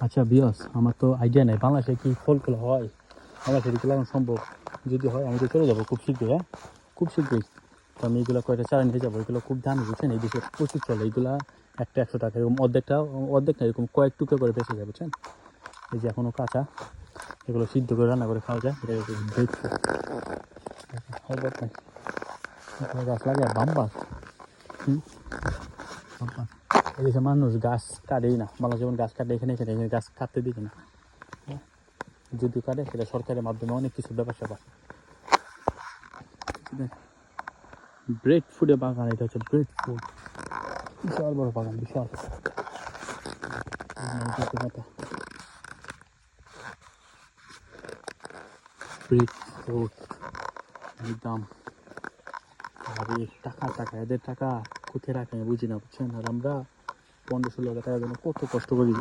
আচ্ছা বিয়স, আমার তো আইডিয়া নেই বাংলাদেশে কি ফলগুলো হয়, বাংলাদেশে কি লাগানো সম্ভব। যদি হয় আমি তো চলে যাবো খুব শীঘ্রই, হ্যাঁ খুব শীঘ্রই। তো আমি এগুলো কয়টা চারা নিয়ে যাবো, এগুলো খুব দামি বুঝছেন, এই দেশে প্রচুর চলে এগুলা। একটা 100 টাকা এরকম, অর্ধেক না এরকম কয়েক টুকরো করে বেঁচে যায় বুঝছেন। এই যে এখনও কাঁচা, এগুলো সিদ্ধ করে রান্না করে খাওয়া যায়। এটা গাছ লাগে বাম্বার। এদেশে মানুষ গাছ কাটেই না, বাংলা যেমন গাছ কাটে এখানে এখানে এখানে গাছ কাটতে দিবে না। যদি কাটে সেটা সরকারের মাধ্যমে অনেক কিছু ব্যাপার স্যাপার। ব্রেড ফুডের বাগান, এটা হচ্ছে ব্রেড ফুড, বিশাল বড় বাগান, বিশাল ব্রেড ফুড একদম। আরে টাকা টাকা, এদের টাকা কোথায় রাখে আমি বুঝি না বুঝছেন। আর আমরা 15-16 হাজার টাকার জন্য কত কষ্ট করি।